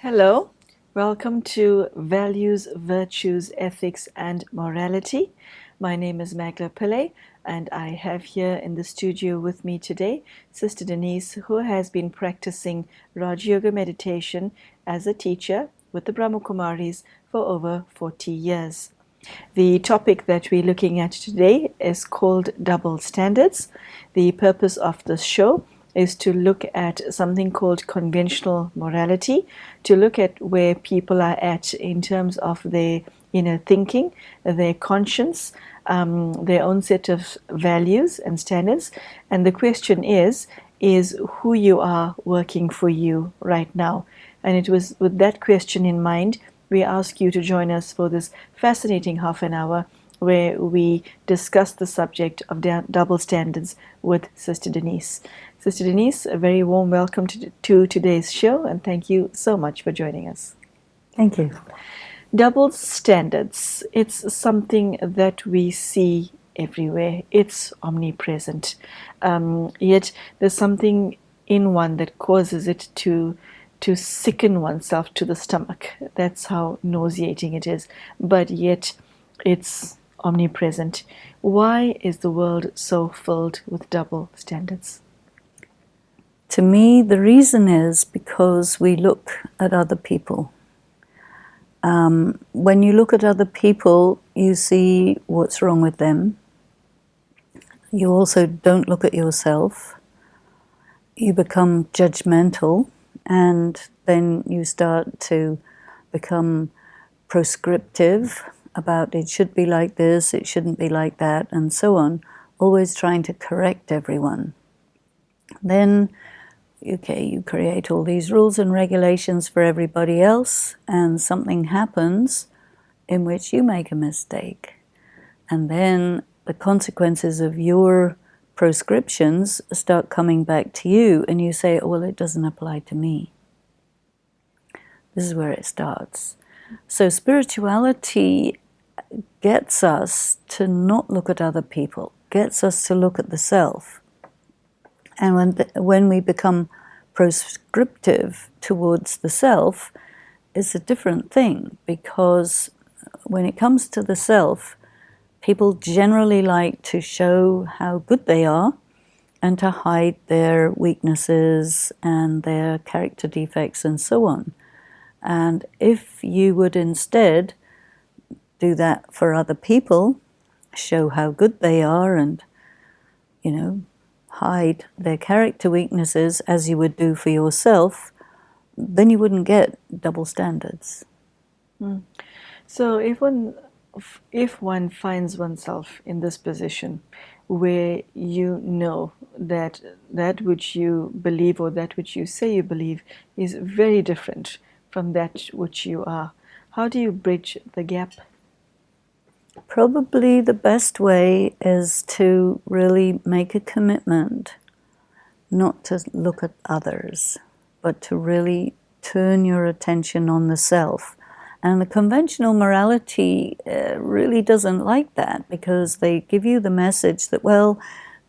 Hello, welcome to Values, Virtues, Ethics and Morality. My name is Magla Pillay, and I have here in the studio with me today Sister Denise, who has been practicing Raj Yoga meditation as a teacher with the Brahmakumaris for over 40 years. The topic that we're looking at today is called double standards. The purpose of this show is to look at something called conventional morality, to look at where people are at in terms of their inner thinking, their conscience, their own set of values and standards. And the question is who you are working for you right now? And it was with that question in mind, we ask you to join us for this fascinating half an hour where we discuss the subject of double standards with Sister Denise. Sister Denise, a very warm welcome to today's show, and thank you so much for joining us. Thank you. Double standards, it's something that we see everywhere. It's omnipresent. Yet there's something in one that causes it to sicken oneself to the stomach. That's how nauseating it is. But yet it's omnipresent. Why is the world so filled with double standards? To me, the reason is because we look at other people. When you look at other people, you see what's wrong with them. You also don't look at yourself. You become judgmental, and then you start to become prescriptive about it should be like this, it shouldn't be like that, and so on, always trying to correct everyone. Then, okay, you create all these rules and regulations for everybody else, and something happens in which you make a mistake. And then the consequences of your proscriptions start coming back to you, and you say, oh, well, it doesn't apply to me. This is where it starts. So spirituality gets us to not look at other people, gets us to look at the self. And when we become prescriptive towards the self, it's a different thing, because when it comes to the self, people generally like to show how good they are and to hide their weaknesses and their character defects and so on. And if you would instead do that for other people, show how good they are and, hide their character weaknesses as you would do for yourself, then you wouldn't get double standards. So if one finds oneself in this position where you know that which you believe or that which you say you believe is very different from that which you are, how do you bridge the gap? Probably the best way is to really make a commitment not to look at others, but to really turn your attention on the self. And the conventional morality really doesn't like that, because they give you the message that, well,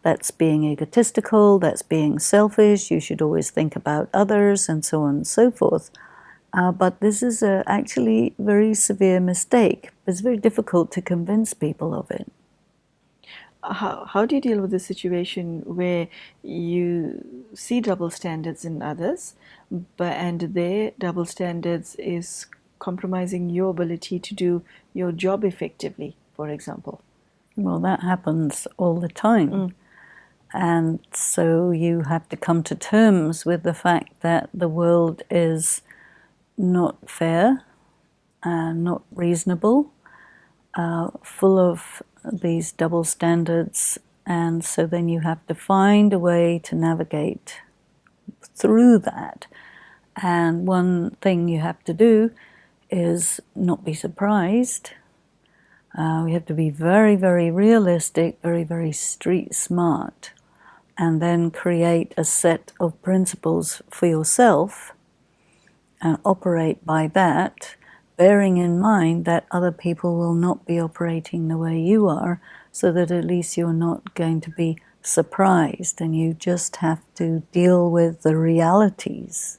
that's being egotistical, that's being selfish, you should always think about others, and so on and so forth. But this is actually a very severe mistake. It's very difficult to convince people of it. How do you deal with the situation where you see double standards in others, and their double standards is compromising your ability to do your job effectively, for example? Well, that happens all the time. And so you have to come to terms with the fact that the world is not fair, not reasonable, full of these double standards, and so then you have to find a way to navigate through that And one thing you have to do is not be surprised. We have to be very, very realistic, very, very street smart, and then create a set of principles for yourself and operate by that, bearing in mind that other people will not be operating the way you are, so that at least you're not going to be surprised, and you just have to deal with the realities.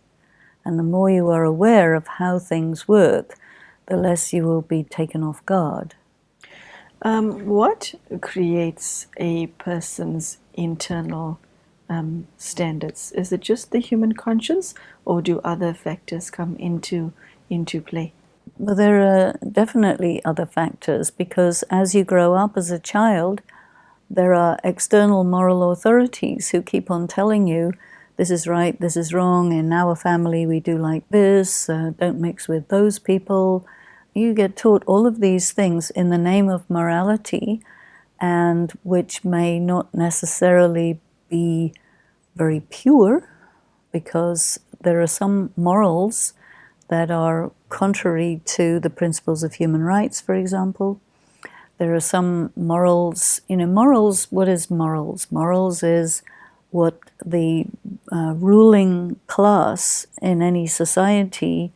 And the more you are aware of how things work, the less you will be taken off guard. What creates a person's internal standards? Is it just the human conscience, or do other factors come into play? Well, there are definitely other factors, because as you grow up as a child, there are external moral authorities who keep on telling you, this is right, this is wrong, in our family we do like this, don't mix with those people. You get taught all of these things in the name of morality, and which may not necessarily be very pure, because there are some morals that are contrary to the principles of human rights, for example. There are some morals, morals, what is morals? Morals is what the ruling class in any society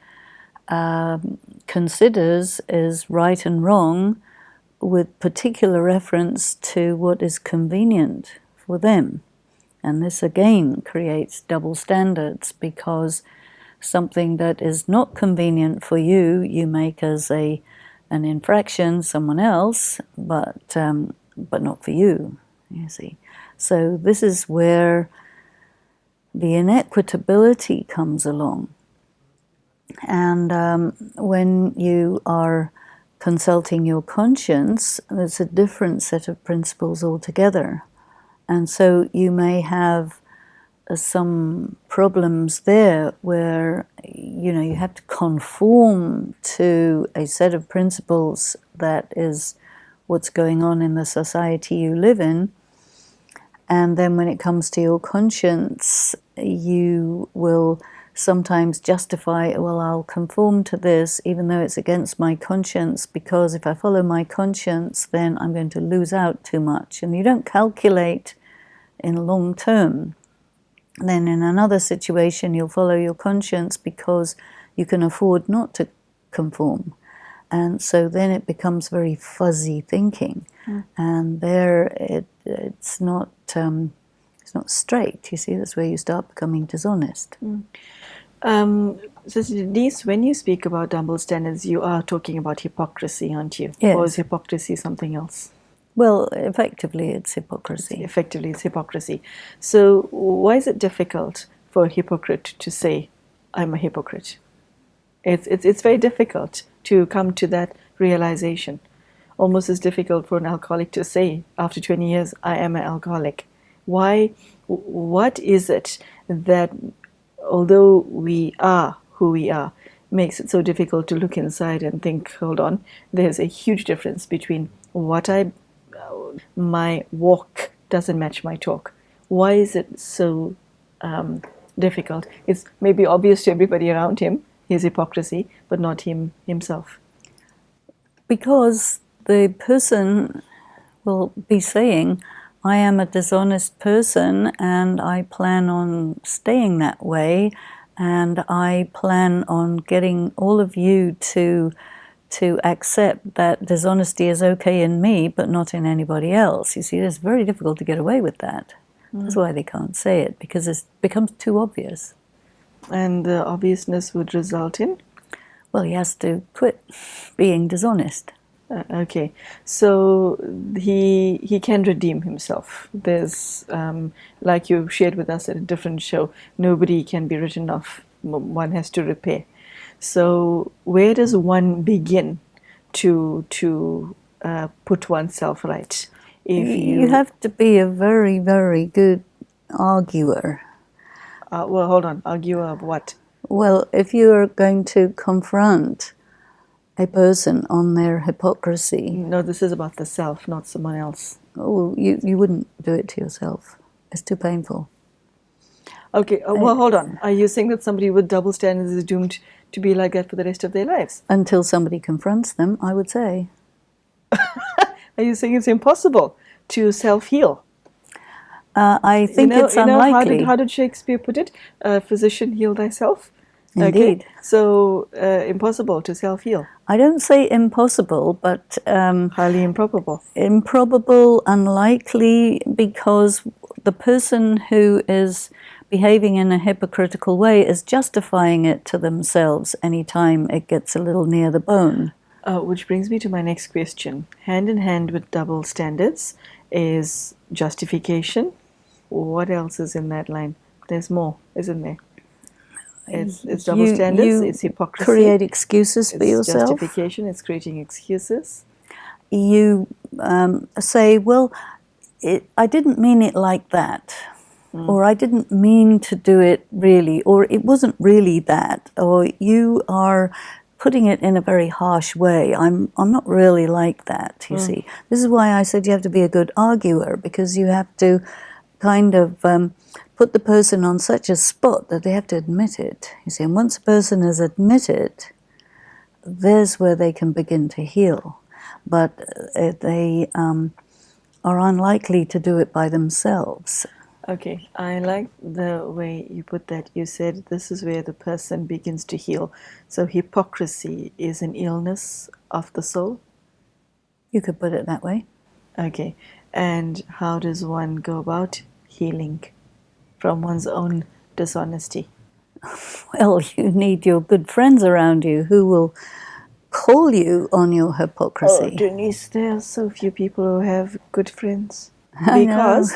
considers is right and wrong, with particular reference to what is convenient for them. And this again creates double standards, because something that is not convenient for you, you make as an infraction someone else, but not for you, you see. So this is where the inequitability comes along. And when you are consulting your conscience, there's a different set of principles altogether. And so you may have some problems there where, you have to conform to a set of principles that is what's going on in the society you live in. And then when it comes to your conscience, you will sometimes justify, well, I'll conform to this even though it's against my conscience, because if I follow my conscience, then I'm going to lose out too much. And you don't calculate in long term. Then in another situation, you'll follow your conscience because you can afford not to conform. And so then it becomes very fuzzy thinking. And there it's not straight. You see, that's where you start becoming dishonest. So Denise, when you speak about double standards, you are talking about hypocrisy, aren't you? Yes. Or is hypocrisy something else? Well, effectively, it's hypocrisy. Effectively, it's hypocrisy. So why is it difficult for a hypocrite to say, I'm a hypocrite? It's very difficult to come to that realization. Almost as difficult for an alcoholic to say, after 20 years, I am an alcoholic. Why? What is it that, although we are who we are, makes it so difficult to look inside and think, hold on, there's a huge difference between my walk doesn't match my talk. Why is it so difficult? It's maybe obvious to everybody around him, his hypocrisy, but not himself. Because the person will be saying, I am a dishonest person and I plan on staying that way, and I plan on getting all of you to accept that dishonesty is okay in me but not in anybody else. You see, it's very difficult to get away with that. That's why they can't say it, because it becomes too obvious. And the obviousness would result in? Well, he has to quit being dishonest. Okay, so he can redeem himself. There's, like you shared with us at a different show, nobody can be written off. One has to repair. So where does one begin to put oneself right? If you have to be a very, very good arguer. Well, hold on. Arguer of what? Well, if you are going to confront a person on their hypocrisy. No, this is about the self, not someone else. Oh, you wouldn't do it to yourself. It's too painful. Okay, well, hold on. Are you saying that somebody with double standards is doomed to be like that for the rest of their lives? Until somebody confronts them, I would say. Are you saying it's impossible to self-heal? I think it's How unlikely. did Shakespeare put it? Physician, heal thyself. Indeed. Okay, so impossible to self-heal. I don't say impossible, but Highly improbable. improbable, unlikely, because the person who is behaving in a hypocritical way is justifying it to themselves anytime it gets a little near the bone. Which brings me to my next question. Hand in hand with double standards is justification. What else is in that line? There's more, isn't there? It's double standards, it's hypocrisy. Create excuses for yourself. Justification, it's creating excuses. You say, well, I didn't mean it like that. Or I didn't mean to do it really, or it wasn't really that, or you are putting it in a very harsh way. I'm not really like that, you see. This is why I said you have to be a good arguer, because you have to kind of put the person on such a spot that they have to admit it, you see. And once a person has admitted, there's where they can begin to heal. But they are unlikely to do it by themselves. Okay, I like the way you put that. You said this is where the person begins to heal. So hypocrisy is an illness of the soul? You could put it that way. Okay, and how does one go about healing from one's own dishonesty? Well, you need your good friends around you who will call you on your hypocrisy. Oh, Denise, there are so few people who have good friends. I know.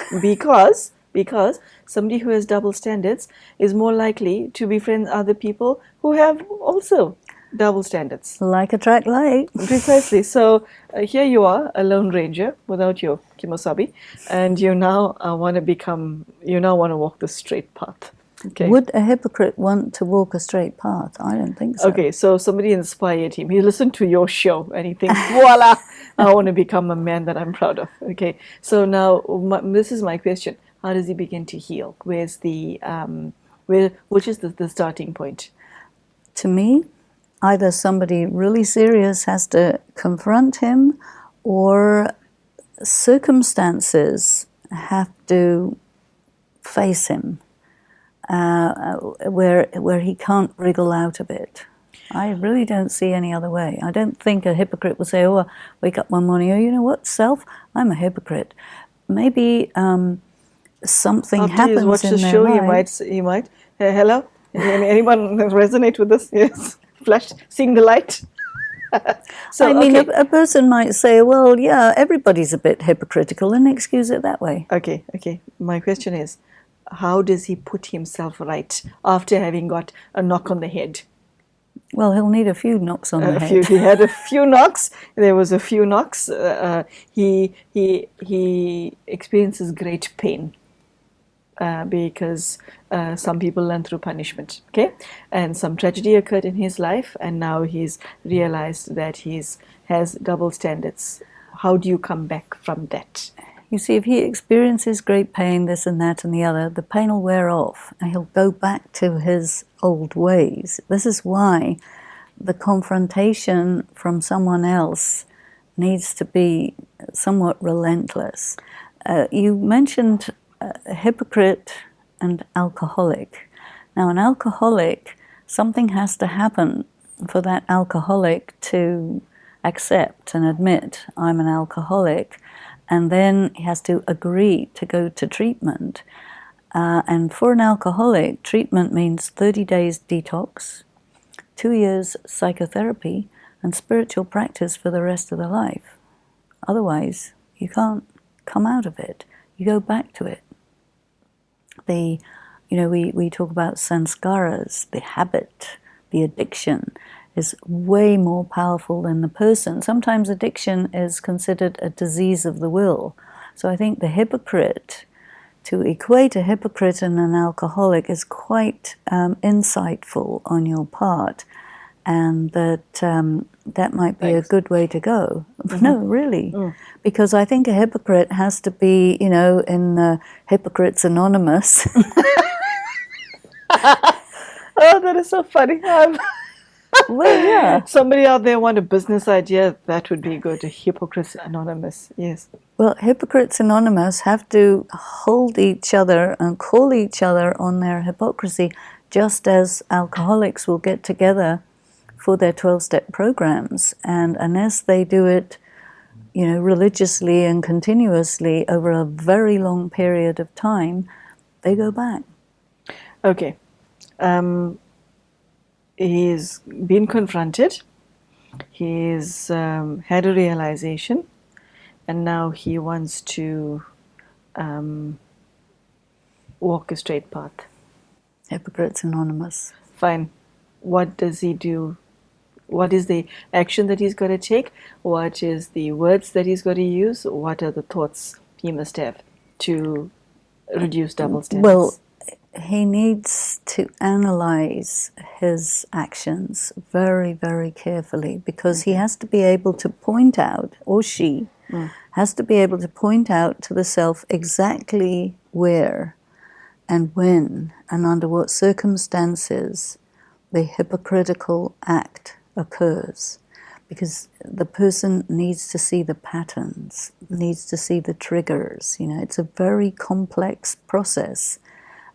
Because somebody who has double standards is more likely to befriend other people who have also double standards. Like attract like. Precisely. So here you are, a lone ranger without your kimosabi, and you now want to walk the straight path. Okay. Would a hypocrite want to walk a straight path? I don't think so. Okay, so somebody inspired him. He listened to your show and he thinks, voila, I want to become a man that I'm proud of. Okay, so now this is my question. How does he begin to heal? Where's the, which is the starting point? To me, either somebody really serious has to confront him, or circumstances have to face him. Where he can't wriggle out of it. I really don't see any other way. I don't think a hypocrite will say, oh, I wake up one morning, oh, you know what, self, I'm a hypocrite. Maybe something After happens you watch in the their show, life. he might, hello? Anyone resonate with this? Yes. Flash, seeing the light. So, I mean, a person might say, well, yeah, everybody's a bit hypocritical, and excuse it that way. Okay. My question is, how does he put himself right after having got a knock on the head? Well, he'll need a few knocks on the head. He had a few knocks. There was a few knocks. He experiences great pain because some people learn through punishment. Okay, and some tragedy occurred in his life, and now he's realized that he has double standards. How do you come back from that? You see, if he experiences great pain, this and that and the other, the pain will wear off and he'll go back to his old ways. This is why the confrontation from someone else needs to be somewhat relentless. You mentioned a hypocrite and alcoholic. Now, an alcoholic, something has to happen for that alcoholic to accept and admit, I'm an alcoholic. And then he has to agree to go to treatment. And for an alcoholic, treatment means 30 days detox, 2 years psychotherapy, and spiritual practice for the rest of their life. Otherwise, you can't come out of it. You go back to it. We talk about sanskaras, the habit, the addiction, is way more powerful than the person. Sometimes addiction is considered a disease of the will. So I think the hypocrite, to equate a hypocrite and an alcoholic is quite insightful on your part, and that might be a good way to go. Mm-hmm. No, really. Because I think a hypocrite has to be, in Hypocrites Anonymous. Oh, that is so funny. Well, yeah. Somebody out there want a business idea, that would be good. A Hypocrisy Anonymous, yes. Well, Hypocrites Anonymous have to hold each other and call each other on their hypocrisy, just as alcoholics will get together for their 12-step programs. And unless they do it, religiously and continuously over a very long period of time, they go back. Okay. He's been confronted. He's had a realization, and now he wants to walk a straight path. Hypocrites Anonymous. Fine. What does he do? What is the action that he's got to take? What is the words that he's got to use? What are the thoughts he must have to reduce double standards? Well, he needs to analyze his actions very, very carefully, because he has to be able to point out, or she has to be able to point out to the self exactly where and when and under what circumstances the hypocritical act occurs. Because the person needs to see the patterns, needs to see the triggers. It's a very complex process.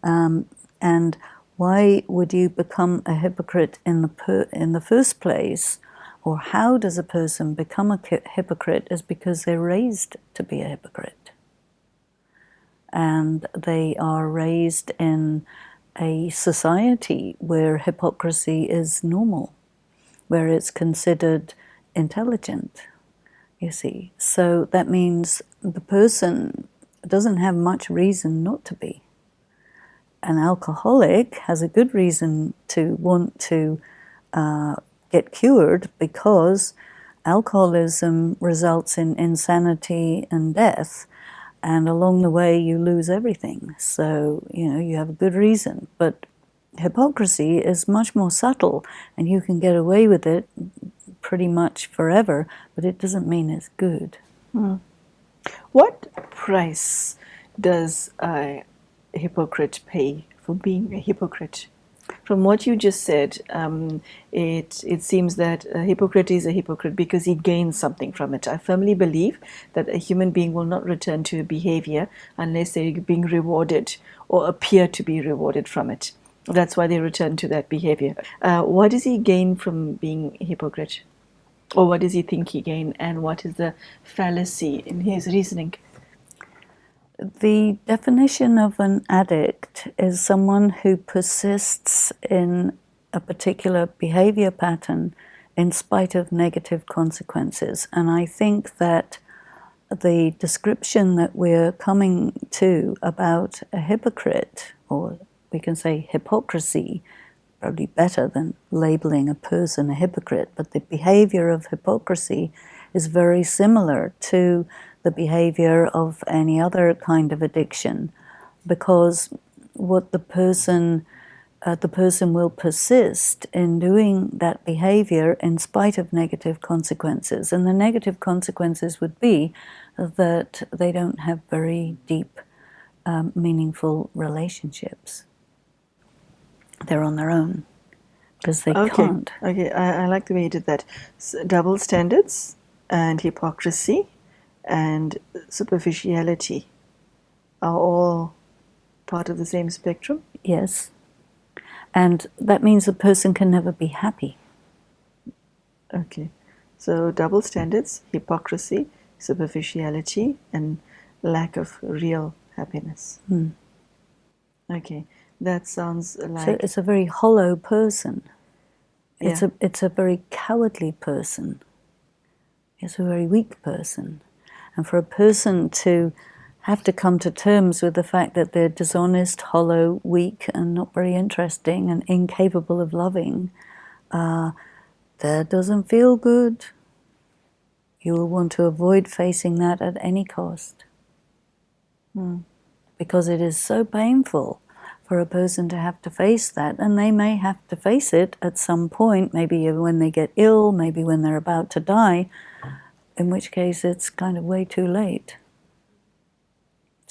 And why would you become a hypocrite in the first place, or how does a person become a hypocrite, is because they're raised to be a hypocrite. And they are raised in a society where hypocrisy is normal, where it's considered intelligent, you see. So that means the person doesn't have much reason not to be. An alcoholic has a good reason to want to get cured, because alcoholism results in insanity and death, and along the way you lose everything. So, you have a good reason. But hypocrisy is much more subtle, and you can get away with it pretty much forever, but it doesn't mean it's good. What price does a hypocrite pay for being a hypocrite? From what you just said, it seems that a hypocrite is a hypocrite because he gains something from it. I firmly believe that a human being will not return to a behavior unless they're being rewarded or appear to be rewarded from it. That's why they return to that behavior. What does he gain from being a hypocrite? Or what does he think he gained? And what is the fallacy in his reasoning? The definition of an addict is someone who persists in a particular behavior pattern in spite of negative consequences. And I think that the description that we're coming to about a hypocrite, or we can say hypocrisy, probably better than labeling a person a hypocrite, but the behavior of hypocrisy is very similar to the behavior of any other kind of addiction, because what the person will persist in doing that behavior in spite of negative consequences. And the negative consequences would be that they don't have very deep, meaningful relationships. They're on their own because they can't. Okay, I like the way you did that. Double standards and hypocrisy and superficiality are all part of the same spectrum? Yes. And that means a person can never be happy. Okay. So double standards, hypocrisy, superficiality, and lack of real happiness. Okay. That sounds like... So it's a very hollow person. Yeah. It's a very cowardly person. It's a very weak person. And for a person to have to come to terms with the fact that they're dishonest, hollow, weak, and not very interesting, and incapable of loving, that doesn't feel good. You will want to avoid facing that at any cost. Because it is so painful for a person to have to face that, and they may have to face it at some point, maybe when they get ill, maybe when they're about to die, in which case it's kind of way too late.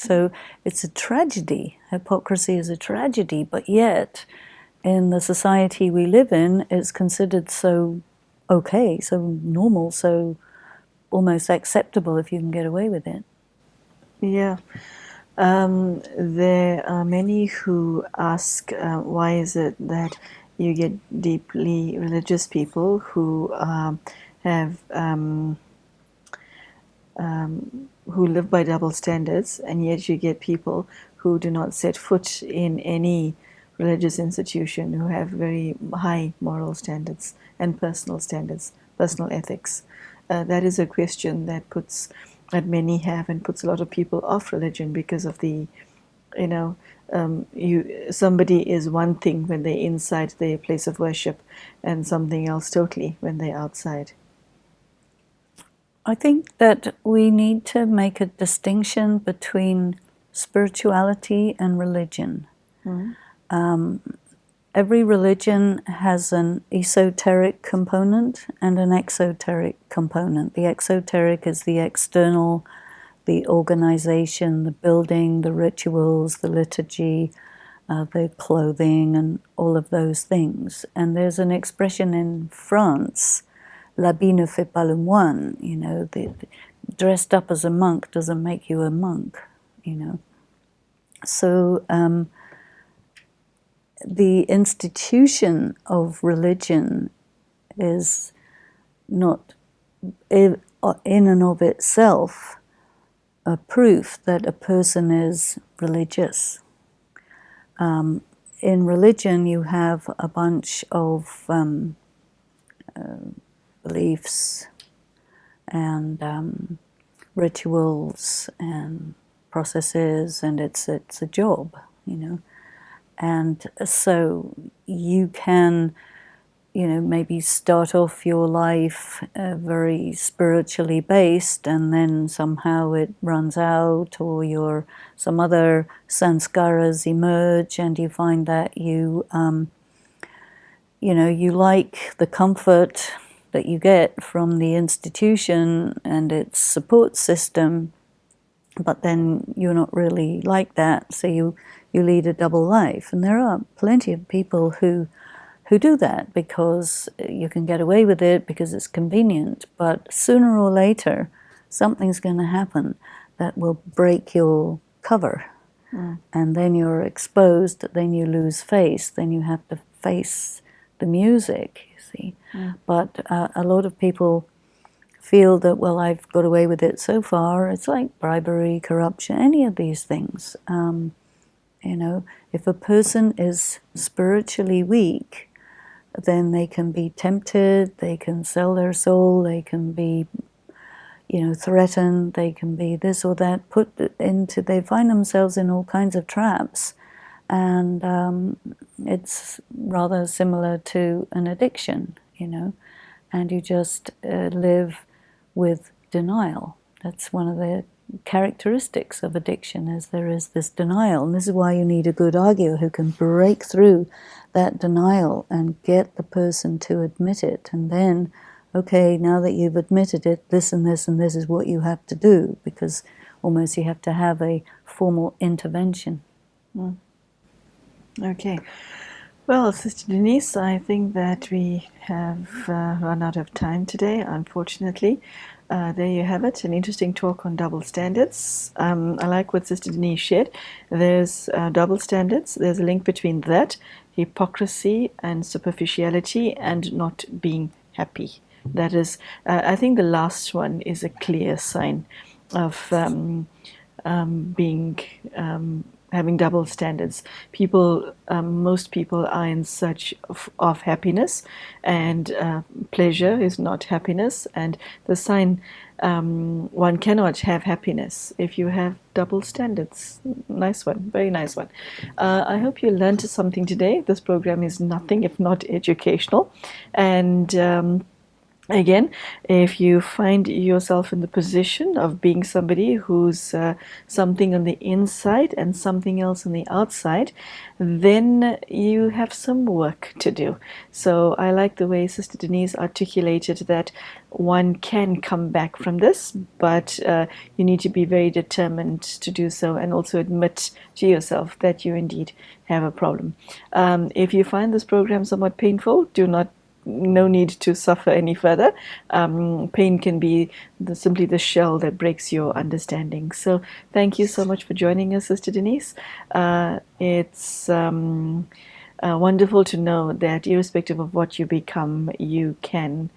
So it's a tragedy. Hypocrisy is a tragedy, but yet in the society we live in, it's considered so okay, so normal, so almost acceptable if you can get away with it. Yeah. There are many who ask, why is it that you get deeply religious people who have who live by double standards, and yet you get people who do not set foot in any religious institution who have very high moral standards, personal ethics. That is a question that many have and puts a lot of people off religion because of the, you know, somebody is one thing when they're inside their place of worship and something else totally when they're outside. I think that we need to make a distinction between spirituality and religion. Every religion has an esoteric component and an exoteric component. The exoteric is the external, the organization, the building, the rituals, the liturgy, the clothing, and all of those things. And there's an expression in France, l'habit ne fait pas le moine, dressed up as a monk doesn't make you a monk, So the institution of religion is not in and of itself a proof that a person is religious. In religion, you have a bunch of beliefs and rituals and processes, and it's a job, And so you can, maybe start off your life very spiritually based, and then somehow it runs out, or some other sanskaras emerge, and you find that you like the comfort that you get from the institution and its support system, but then you're not really like that, so you lead a double life. And there are plenty of people who do that because you can get away with it because it's convenient, but sooner or later something's going to happen that will break your cover. And then you're exposed, then you lose face, then you have to face the music, you see. But a lot of people feel that, well, I've got away with it so far. It's like bribery, corruption, any of these things. If a person is spiritually weak, then they can be tempted, they can sell their soul, they can be, threatened, they can be this or that, they find themselves in all kinds of traps. And it's rather similar to an addiction, and you just live with denial. That's one of the characteristics of addiction, is there is this denial. And this is why you need a good arguer who can break through that denial and get the person to admit it. And then, okay, now that you've admitted it, this and this and this is what you have to do, because almost you have to have a formal intervention. Okay. Well, Sister Denise, I think that we have run out of time today, unfortunately. There you have it, an interesting talk on double standards. I like what Sister Denise shared. There's double standards. There's a link between that, hypocrisy and superficiality, and not being happy. That is, I think the last one is a clear sign of having double standards. Most people are in search of happiness, and pleasure is not happiness. And the sign, one cannot have happiness if you have double standards. Nice one, very nice one. I hope you learned something today. This program is nothing if not educational, and Again, if you find yourself in the position of being somebody who's something on the inside and something else on the outside, then you have some work to do. So I like the way Sister Denise articulated that one can come back from this, but you need to be very determined to do so, and also admit to yourself that you indeed have a problem. If you find this program somewhat painful, no need to suffer any further. Pain can be simply the shell that breaks your understanding. So thank you so much for joining us, Sister Denise. It's wonderful to know that irrespective of what you become, you can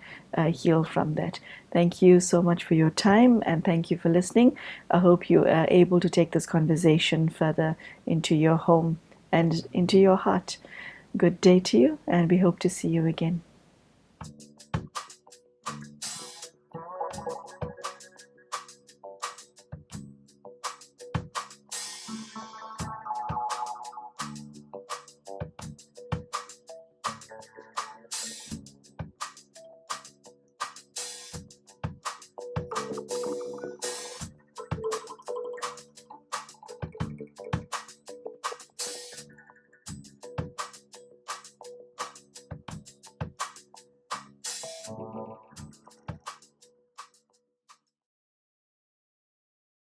heal from that. Thank you so much for your time, and thank you for listening. I hope you are able to take this conversation further into your home and into your heart. Good day to you, and we hope to see you again.